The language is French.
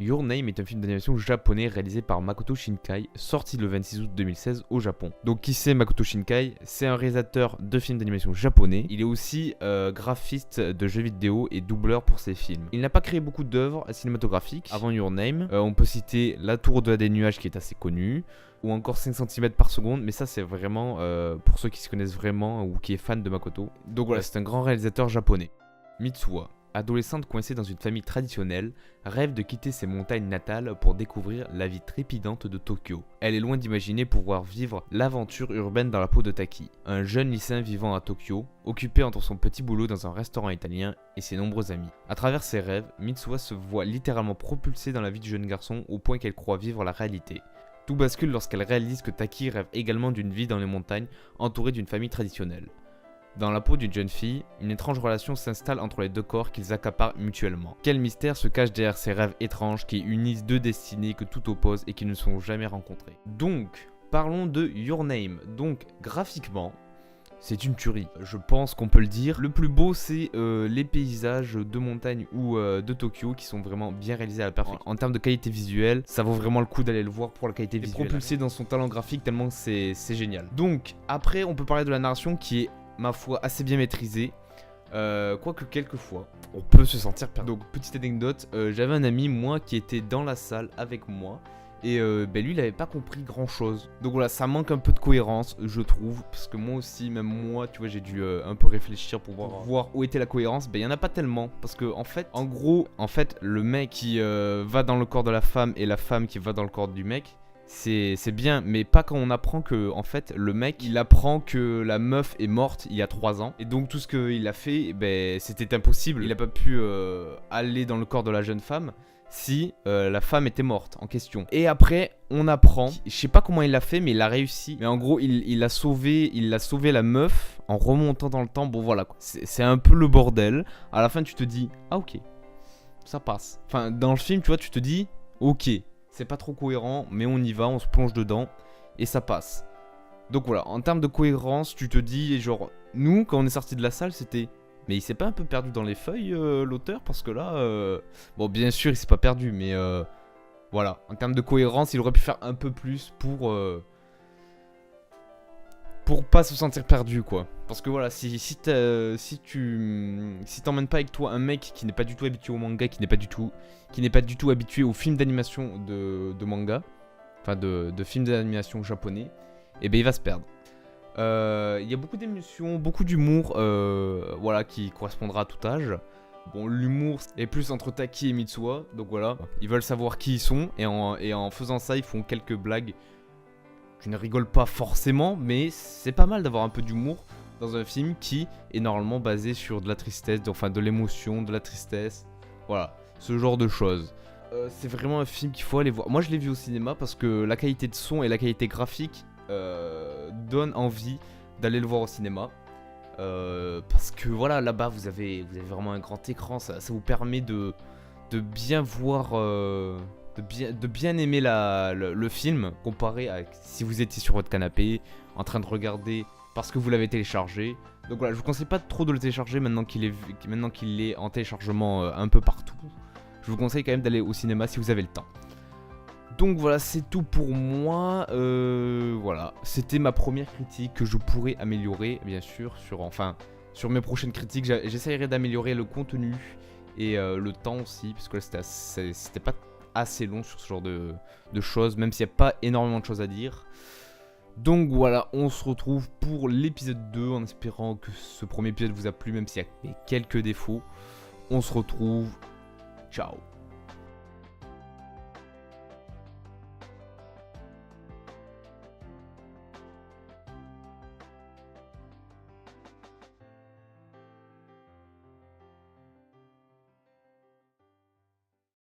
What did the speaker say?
Your Name est un film d'animation japonais réalisé par Makoto Shinkai, sorti le 26 août 2016 au Japon. Donc qui c'est Makoto Shinkai? C'est un réalisateur de films d'animation japonais. Il est aussi graphiste de jeux vidéo et doubleur pour ses films. Il n'a pas créé beaucoup d'œuvres cinématographiques avant Your Name. On peut citer La Tour des Nuages qui est assez connue, ou encore 5 cm par seconde, mais ça c'est vraiment pour ceux qui se connaissent vraiment ou qui est fan de Makoto. Donc voilà, c'est un grand réalisateur japonais. Mitsuha, adolescente coincée dans une famille traditionnelle, rêve de quitter ses montagnes natales pour découvrir la vie trépidante de Tokyo. Elle est loin d'imaginer pouvoir vivre l'aventure urbaine dans la peau de Taki, un jeune lycéen vivant à Tokyo, occupé entre son petit boulot dans un restaurant italien et ses nombreux amis. À travers ses rêves, Mitsuha se voit littéralement propulsée dans la vie du jeune garçon au point qu'elle croit vivre la réalité. Tout bascule lorsqu'elle réalise que Taki rêve également d'une vie dans les montagnes, entourée d'une famille traditionnelle. Dans la peau d'une jeune fille, une étrange relation s'installe entre les deux corps qu'ils accaparent mutuellement. Quel mystère se cache derrière ces rêves étranges qui unissent deux destinées que tout oppose et qui ne sont jamais rencontrées. Donc, parlons de Your Name. Donc, graphiquement, c'est une tuerie, je pense qu'on peut le dire. Le plus beau, c'est les paysages de montagne ou de Tokyo qui sont vraiment bien réalisés à la perfection. En termes de qualité visuelle, ça vaut vraiment le coup d'aller le voir pour la qualité visuelle. Propulsé dans son talent graphique tellement c'est génial. Donc, après, on peut parler de la narration qui est, ma foi, assez bien maîtrisée. Quoique quelquefois, on peut se sentir perdu. Donc, petite anecdote, j'avais un ami, moi, qui était dans la salle avec moi. Et lui il avait pas compris grand chose. Donc voilà, ça manque un peu de cohérence je trouve. Parce que moi aussi, même moi tu vois, j'ai dû un peu réfléchir pour voir où était la cohérence. Il y en a pas tellement. Parce que en fait, le mec qui va dans le corps de la femme et la femme qui va dans le corps du mec, c'est bien, mais pas quand on apprend que en fait le mec il apprend que la meuf est morte il y a 3 ans. Et donc tout ce qu'il a fait, c'était impossible. Il a pas pu aller dans le corps de la jeune femme si la femme était morte en question. Et après, on apprend, je sais pas comment il l'a fait, mais il a réussi. Mais en gros, il a sauvé la meuf en remontant dans le temps. Bon voilà, c'est un peu le bordel. À la fin, tu te dis, ah ok, ça passe. Enfin, dans le film, tu vois, tu te dis, ok, c'est pas trop cohérent, mais on y va, on se plonge dedans et ça passe. Donc voilà, en termes de cohérence, tu te dis, genre, nous, quand on est sorti de la salle, c'était... Mais il s'est pas un peu perdu dans les feuilles, l'auteur? Parce que là, bon, bien sûr, il s'est pas perdu, mais voilà. En termes de cohérence, il aurait pu faire un peu plus pour pas se sentir perdu, quoi. Parce que voilà, si t'emmènes pas avec toi un mec qui n'est pas du tout habitué au manga, qui n'est pas du tout habitué aux films d'animation de manga, enfin de films d'animation japonais, et il va se perdre. Il y a beaucoup d'émotions, beaucoup d'humour, voilà, qui correspondra à tout âge. Bon, l'humour est plus entre Taki et Mitsuha, donc voilà. Ils veulent savoir qui ils sont, et en faisant ça, ils font quelques blagues. Je ne rigole pas forcément, mais c'est pas mal d'avoir un peu d'humour dans un film qui est normalement basé sur de la tristesse, enfin de l'émotion, de la tristesse. Voilà, ce genre de choses. C'est vraiment un film qu'il faut aller voir. Moi, je l'ai vu au cinéma parce que la qualité de son et la qualité graphique donne envie d'aller le voir au cinéma, parce que voilà, là-bas vous avez vraiment un grand écran, ça vous permet de bien voir, de bien aimer le film comparé à si vous étiez sur votre canapé en train de regarder parce que vous l'avez téléchargé. Donc voilà, je vous conseille pas trop de le télécharger maintenant qu'il est en téléchargement un peu partout. Je vous conseille quand même d'aller au cinéma si vous avez le temps. Donc voilà, c'est tout pour moi. Voilà, c'était ma première critique que je pourrais améliorer, bien sûr, sur mes prochaines critiques. J'essaierai d'améliorer le contenu et le temps aussi, parce que là c'était pas assez long sur ce genre de choses, même s'il n'y a pas énormément de choses à dire. Donc voilà, on se retrouve pour l'épisode 2, en espérant que ce premier épisode vous a plu, même s'il y a quelques défauts. On se retrouve, ciao.